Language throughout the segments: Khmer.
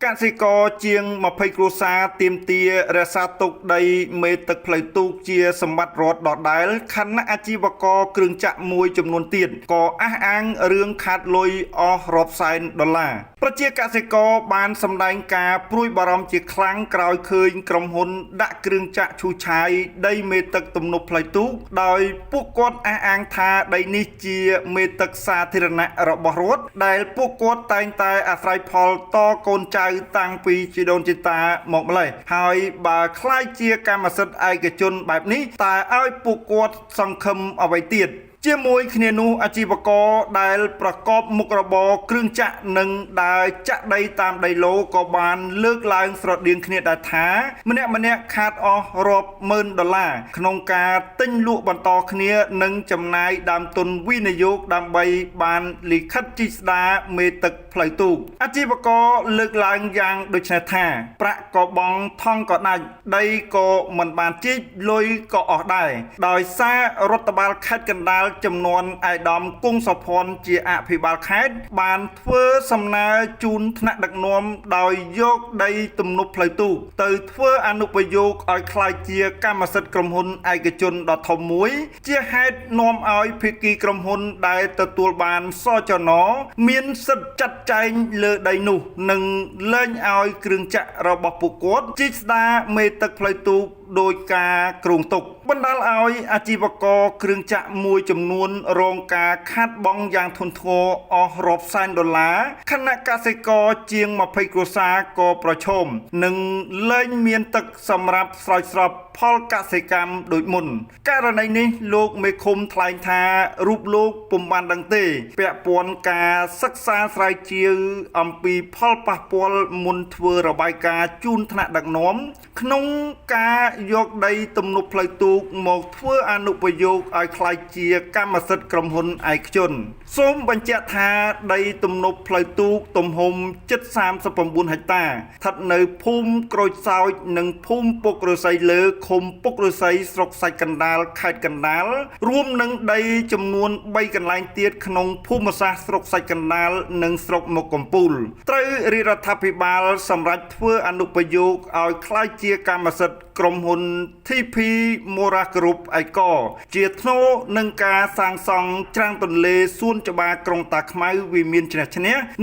កសិករជាង20គ្រួសារទាមទាររក្សាទុកដីមេទឹកផ្លូវទូកជាសម្បត្តិរដ្ឋដដែលខណៈអាជីវករគ្រឿងចក្រមួយចំនួនទៀតក៏អះអាងរឿងខាតលុយអស់រាប់សែនដុល្លារប្រជាកសិករបានសម្ដែងការព្រួយបារម្ភជាខ្លាំងក្រោយឃើញក្រុមហ៊ុនដាក់គ្រឿងចក្រឈូសឆាយដីមេទឹកទំនប់ផ្លូវទូកដោយពួកគាត់អះអាងថាដីនេះជាមេទឹកសាធារណៈរបស់រដ្ឋដែលពួកគាត់តែងតែអាស្រ័យផលតកូនចៅតាំងពីជីដូនជីតាមកម្លេះហើយបើខ្លាយជាកម្មសិទ្ធិឯកជនបែបនេះតើឲ្យពួកគាត់សង្ឃឹមអ្វីទៀតជាមួយគ្នានោះអាជីវករដែលប្រកបមុខរបរគ្រឿងចក្រនិងដើរចាក់ដីតាមដីឡូក៏បានលើកឡើងស្រដៀងគ្នាដែរថាម្នាក់ខាតអស់រាប់ម៉ឺនដុល្លារក្នុងការទិញលក់បន្តគ្នានិងចំណាយដើមទុនវិនិយោគដើម្បីបានលិខិតជីកស្ដារមេទឹកផ្លូវទូកអាជីវករលើកឡើងយ៉ាងដូចនេះថាប្រាក់ក៏បង់ថង់ក៏ដាច់ដីក៏មិនបានជីកលុយក៏អស់ដែរដោយសាររដ្ឋបាលខេត្តកណ្ដាលចំនួនឯកឧត្តមគង់សុភ័ណ្ឌជាអភិបាលខេត្តបានធ្វើសំណើជូនថ្នាក់ដឹកនាំដោយយកដីទំនប់ផ្លូវទូកទៅធ្វើអនុប្រយោគឲ្យក្លាយជាកម្មសិទ្ធិក្រុមហ៊ុនឯកជនដ៏ធំមួយជាហេតុនាំឲ្យភាគីក្រុមហ៊ុនដែលទទួលបានសចនមានសិទ្ធិចាត់ចែងលើដីនោះនិងលែងឲ្យគ្រឿងចក្ររបស់ពួកគាត់ជីកស្ដារមេទឹកផ្លូវទូកដោយការគ្រោងទុកបណ្ដាលឲ្យអាជីវករគ្រឿងចក្រមួយចំនួនរងការខាតបង់យ៉ាងធ្ងន់ធ្ងរអស់រាប់សែនដុល្លារខណៈកសិករជាង20គ្រួសារក៏ប្រឈមនឹងលែងមានទឹកសម្រាប់ស្រោចស្រពផលកសិកម្មដូចមុនករណីនេះលោកមេឃុំថ្លែងថារូបលោកពុំបានដឹងទេពាក់ព័ន្ធការសិក្សាស្រាវជ្រាវអំពីផលប៉ះពាល់មុនធ្វើរបាយការណ៍ជូនថ្នាក់ដឹកនាំក្នុងការយកដីទំនប់ផ្លូវទូកមកធ្វើអនុប្រយោគឲ្យក្លាយជាកម្មសិទ្ធិក្រុមហ៊ុនឯកជនសូមបញ្ជាក់ថាដីទំនប់ផ្លូវទូកទំហំជិត39ហិកតាស្ថិតនៅភូមិក្រូចសើចនិងភូមិពុកឫស្សីលើឃុំពុកឫស្សីស្រុកសាច់កណ្ដាលខេត្តកណ្ដាលរួមនឹងដីចំនួន3កន្លែងទៀតក្នុងភូមិសាស្ត្រស្រុកសាច់កណ្ដាលនិងស្រុកមុខកំពូលត្រូវរាជរដ្ឋាភិបាលសម្រេចធ្វើអនុប្រយោគឲ្យក្លាយជាកម្មសិទ្ធិក្រុមហ៊ុន TP Mora Group ឯកជាថ្នូរនឹងការសាងសង់ច្រាំងទន្លេសួនច្បារក្រុងតាខ្មៅវិមានឈ្នះ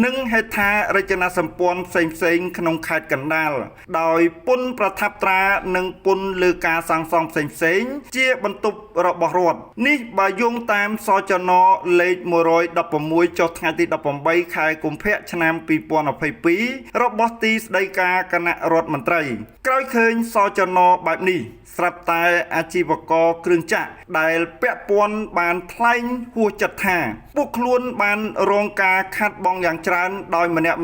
និងហេដ្ឋារចនាសម្ព័ន្ធផ្សេងៗក្នុងខេត្តកណ្ដាលដោយពន្ធប្រថាប់ត្រានិងពន្ធលើការសាងសង់ផ្សេងៗជាបន្ទប់របស់រដ្ឋនេះបើយោងតាមសចនលេខ116ចុះថ្ងៃទី18ខែកុម្ភៈឆ្នាំ2022របស់ទីស្តីការគណៈរដ្ឋមន្ត្រីក្រោយឃើញសចនបែបនេះស្រាប់តែអាជីវករគ្រឿងចក្រដែលពាក់ព័ន្ធបានថ្លែងហួសចិត្តថាពួកខ្លួនបានរងការខាត់បងយ៉ាងច្រើនដោយម្នាក់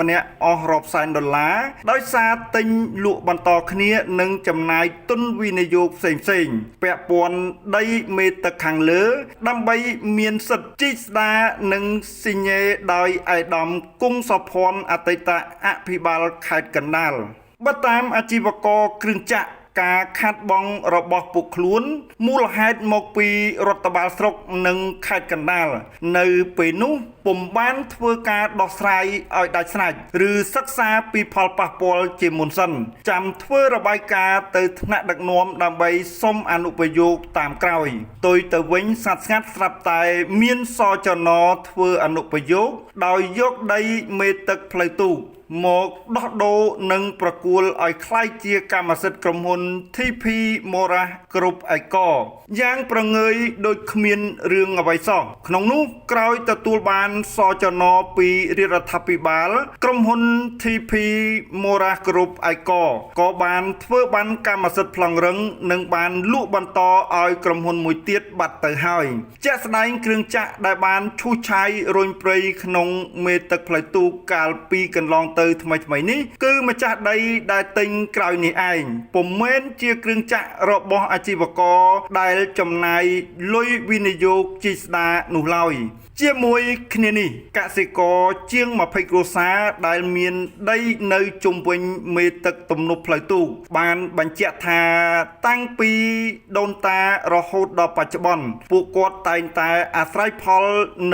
អស់រាប់សែនដុល្លារដោយសារទិញលក់បន្តគ្នានិងចំណាយទុនវិនិយោគផ្សេងពាក់ព័ន្ធដីមេទឹកខាងលើដើម្បីមានសិទ្ធិជីកស្ដារនិងស៊ីញេដោយឯកឧត្តមគង់សុភ័ណ្ឌអតីតអភិបាលខេត្តកណ្ដាលបើតាមអាជីវករគ្រឿងចក្រការខាត់បងរបស់ពួកខ្លួនមូលហេតុមកពីរដ្ឋបាលស្រុកនិងខេត្តកណ្ដាលនៅពេលនោះពុំបានធ្វើការដោះស្រាយឲ្យដាច់ស្រេចឬសិក្សាពីផលប៉ះពាល់ជាមុនសិនចាំធ្វើរបាយការណ៍ទៅថ្នាក់ដឹកនាំដើម្បីសុំអនុប្រយោគតាមក្រោយផ្ទុយទៅវិញស្ងាត់ស្រាប់តែមានសចនធ្វើអនុប្រយោគដោយយកដីមេទឹកផ្លូវទូកមកដោះដូរនិងប្រគល់ឲ្យក្លាយជាកម្មសិទ្ធិក្រុមហ៊ុន TP Mora Group ឯកយ៉ាងប្រងើយដូចគ្មានរឿងអ្វីសោះក្នុងនោះក្រោយទទួលបានសចនពីរាជរដ្ឋាភិបាលក្រុមហ៊ុន TP Mora Group ឯកក៏បានធ្វើបានកម្មសិទ្ធិប្លង់រឹងនិងបានលក់បន្តឲ្យក្រុមហ៊ុនមួយទៀតបាត់ទៅហើយជាក់ស្ដែងគ្រឿងចក្រដែលបានឈូសឆាយរុញព្រៃក្នុងមេទឹកផ្លូវទូកកាលពីកន្លងទៅថ្មីនេះគឺម្ចាស់ដីដែលទិញក្រោយនេះឯងពុំមែនជាគ្រឿងចក្ររបស់អាជីវករដែលចំណាយលុយវិនិយោគជីកស្ដារនោះឡើយជាមួយគ្នានេះកសិករជាង20គ្រួសារដែលមានដីនៅជុំវិញមេទឹកទំនប់ផ្លូវទូកបានបញ្ជាក់ថាតាំងពីដូនតារហូតដល់បច្ចុប្បន្នពួកគាត់តែងតែអាស្រ័យផល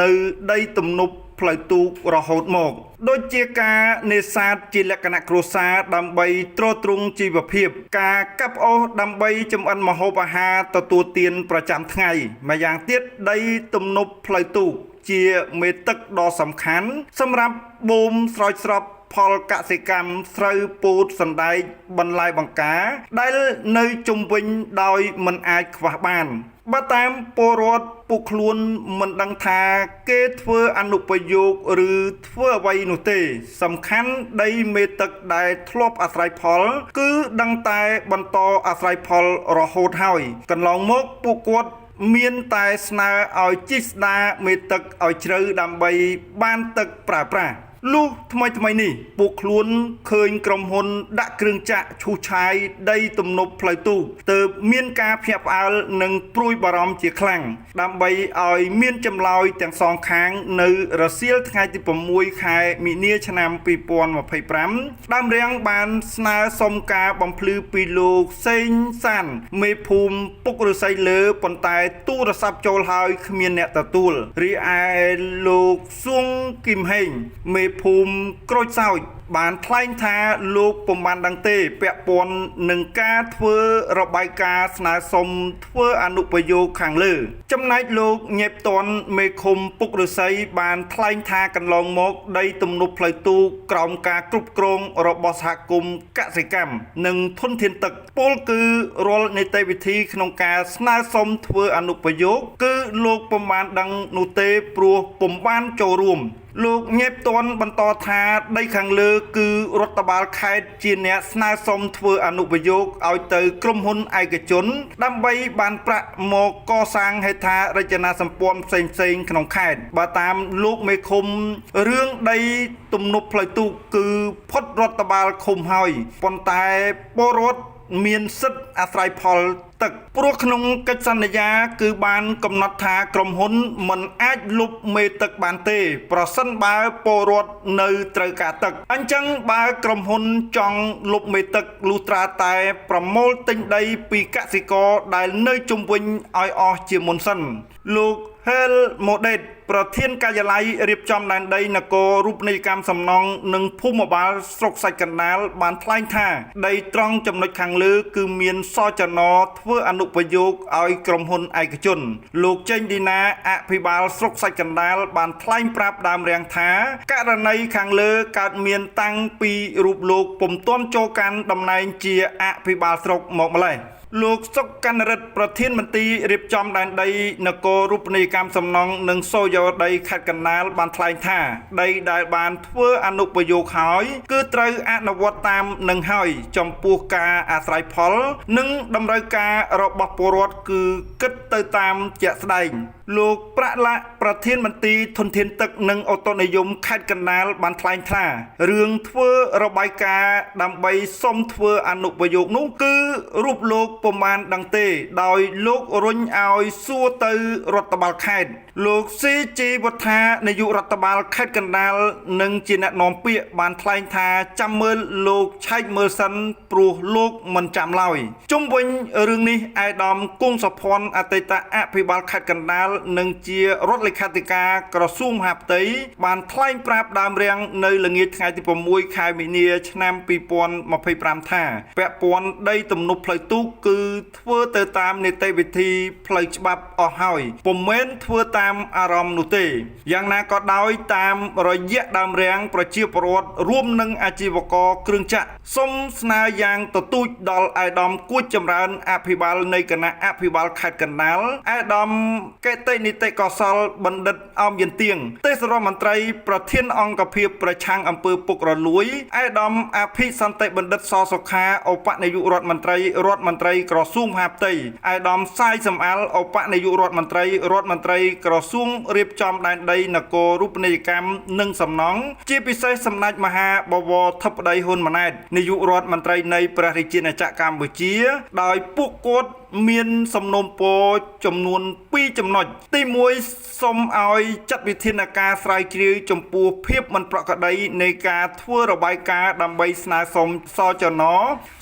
នៅដីទំនប់ ផ្លូវទូករហូតមកដូចជាការនេសាទជាលក្ខណៈគ្រួសារដើម្បីទ្រទ្រង់ជីវភាពការកាប់អុសដើម្បីចម្អិនម្ហូបអាហារទទួលទានប្រចាំថ្ងៃម្យ៉ាងទៀតដីទំនប់ផ្លូវទូកជាមេទឹកដ៏សំខាន់សម្រាប់បូមស្រោចស្រពផលកសិកម្មស្រូវពោតសណ្ដែកបន្លែបង្ការដែលនៅជុំវិញដោយមិនអាចខ្វះបានបើតាមពលរដ្ឋពួកខ្លួនមិនដឹងថាគេធ្វើអនុប្រយោគឬធ្វើអ្វីនោះទេសំខាន់ដីមេទឹកដែលធ្លាប់អាស្រ័យផលគឺដឹងតែបន្តអាស្រ័យផលរហូតហើយកន្លងមកពួកគាត់មានតែស្នើឲ្យជីកស្ដារមេទឹកឲ្យជ្រៅដើម្បីបានទឹកប្រើប្រាស់លុះថ្មីនេះពួកខ្លួនឃើញក្រុមហ៊ុនដាក់គ្រឿងចាក់ឈូសឆាយដីទំនប់ផ្លូវទូកទើបមានការភ្ញាក់ផ្អើលនិងព្រួយបារម្ភជាខ្លាំងដើម្បីឲ្យមានចម្លើយទាំងសងខាងនៅរសៀលថ្ងៃទី6ខែមីនាឆ្នាំ2025ដើមរាំងបានស្នើសុំការបំភ្លឺពីលោកសេងសានមេភូមិពុកឫស្សីលើប៉ុន្តែទូរស័ព្ទចូលហើយគ្មានអ្នកទទួលរីឯលោកសួងគឹមហេងមេភូមិក្រូចសើចបានថ្លែងថាលោកពុំបានដឹងទេពាក់ព័ន្ធនឹងការធ្វើរបាយការណ៍ស្នើសុំធ្វើអនុប្រយោគខាងលើចំណែកលោកញេបតនមេឃុំពុកឫស្សីបានថ្លែងថាកន្លងមកដីទំនប់ផ្លូវទូកក្រោមការគ្រប់គ្រងរបស់សហគមន៍កសិកម្មនិងធនធានទឹកពលគឺរាល់នីតិវិធីក្នុងការស្នើសុំធ្វើអនុប្រយោគគឺលោកពុំបានដឹងនោះទេព្រោះពុំបានចូលរួមលោកញេបតនបន្តថាដីខាងលើគឺរដ្ឋបាលខេត្តជាអ្នកស្នើសុំធ្វើអនុប្រយោគឲ្យទៅក្រុមហ៊ុនឯកជនដើម្បីបានប្រាក់មកកសាងហេដ្ឋារចនាសម្ព័ន្ធផ្សេងៗក្នុងខេត្តបើតាមលោកមេឃុំរឿងដីទំនប់ផ្លូវទូកគឺផុតរដ្ឋបាលឃុំហើយប៉ុន្តែពលរដ្ឋមានសិទ្ធិអាស្រ័យផលទឹកព្រោះក្នុងកិច្ចសន្យាគឺបានកំណត់ថាក្រុមហ៊ុនមិនអាចលុបមេទឹកបានទេប្រសិនបើពលរដ្ឋនៅត្រូវការទឹកអញ្ចឹងបើក្រុមហ៊ុនចង់លុបមេទឹកលុះត្រាតែប្រមូលទិញដីពីកសិករដែលនៅជុំវិញឲ្យអស់ជាមុនសិនលោក Hel Modet ប្រធានការិយាល័យរៀបចំដែនដីនគររូបនីយកម្មសំណង់និងភូមិបាលស្រុកសាច់កណ្ដាលបានថ្លែងថាដីត្រង់ចំណុចខាងលើគឺមានសចនធ្វើអនុប្រយោគឲ្យក្រុមហ៊ុនឯកជនលោកចេញឌីណាអភិបាលស្រុកសាច់កណ្ដាលបានថ្លែងប្រាប់ដើមរាំងថាករណីខាងលើកើតមានតាំងពីរូបលោកពុំទាន់ចូលកាន់តំណែងជាអភិបាលស្រុកមកម្លេះលោកសុកកណ្ណរិទ្ធប្រធានមន្ត្រីរៀបចំដែនដីនគររូបនីយកម្មសំណង់និងសូយោដីខេត្តកណ្ដាលបានថ្លែងថាដីដែលបានធ្វើអនុប្រយោគហើយគឺត្រូវអនុវត្តតាមនឹងហើយចំពោះការអាស្រ័យផលនិងតម្រូវការរបស់ពលរដ្ឋគឺគិតទៅតាមជាក់ស្ដែងលោកប្រាក់ឡាក់ប្រធានមន្ត្រីធនធានទឹកនិងអូតូនិយមខេត្តកណ្ដាលបានថ្លែងថារឿងធ្វើរបាយការណ៍ដើម្បីសុំធ្វើអនុប្រយោគនោះគឺរូបលោកពុំបានដឹងទេដោយលោករុញឲ្យសួរទៅរដ្ឋបាលខេត្តលោកស៊ីជីវុទ្ធានាយករដ្ឋបាលខេត្តកណ្ដាលនិងជាអ្នកនាំពាក្យបានថ្លែងថាចាំមើលលោកឆែកមើលសិនព្រោះលោកមិនចាំឡើយជុំវិញរឿងនេះអាយដាមគង់សុភ័ណ្ឌអតីតអភិបាលខេត្តកណ្ដាលនិងជារដ្ឋលេខាធិការក្រសួងមហាផ្ទៃបានថ្លែងប្រាប់ដើមរាំងនៅល្ងាចថ្ងៃទី6ខែមីនាឆ្នាំ2025ថាពាក់ព័ន្ធដីទំនប់ផ្លូវទូកគឺធ្វើទៅតាមនីតិវិធីផ្លូវច្បាប់អស់ហើយពុំមែនធ្វើតាមអារម្មណ៍នោះទេយ៉ាងណាក៏ដោយតាមរយៈដើមរាំងប្រជាពលរដ្ឋរួមនឹងអាជីវករគ្រឿងចក្រសូមស្នើយ៉ាងទទូចដល់អាយដាមគួចចម្រើនអភិបាលនៃគណៈអភិបាលខេត្តកណ្ដាលអាយដាមកេតិនីតិកោសលបណ្ឌិតអមយន្ទៀងទេសរដ្ឋមន្ត្រីប្រធានអង្គភិបប្រឆាំងអំពើពុករលួយអាយដាមអភិសន្តិបណ្ឌិតសសុខាឧបនាយករដ្ឋមន្ត្រីក្រសួងមហាផ្ទៃអាយដាមសាយសំអាលឧបនាយករដ្ឋមន្ត្រីក្រសួងរៀបចំដែនដីនគររូបនីយកម្មនិងសំណង់ជាពិសេសសម្ដេចមហាបវរធិបតីហ៊ុនម៉ាណែតនាយករដ្ឋមន្ត្រីនៃព្រះរាជាណាចក្រកម្ពុជាដោយពួកគាត់មានសំណូមពរ ចំនួន2ចំណុចទី1សូមឲ្យចាត់វិធានការស្រាវជ្រាវចំពោះភាពមិនប្រក្រតីនៃការធ្វើរបាយការណ៍ដើម្បីស្នើសុំសចន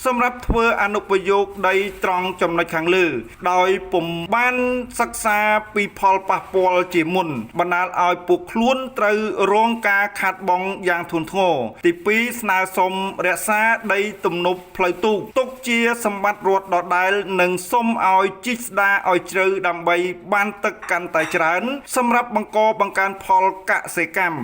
សម្រាប់ធ្វើអនុប្រយោគដីត្រង់ចំណុចខាងលើដោយពុំបានសិក្សាពីផលប៉ះពាល់ជាមុនបណ្ដាលឲ្យពួកខ្លួនត្រូវរងការខាតបង់យ៉ាងធ្ងន់ធ្ងរទី2ស្នើសុំរក្សាដីទំនប់ផ្លូវទូកទុកជាសម្បត្តិរដ្ឋដដែលនិងសុំឲ្យជីកស្ដារឲ្យជ្រៅដើម្បីបានទឹកកាន់តែច្រើនសម្រាប់បង្កើនផលកសិកម្ម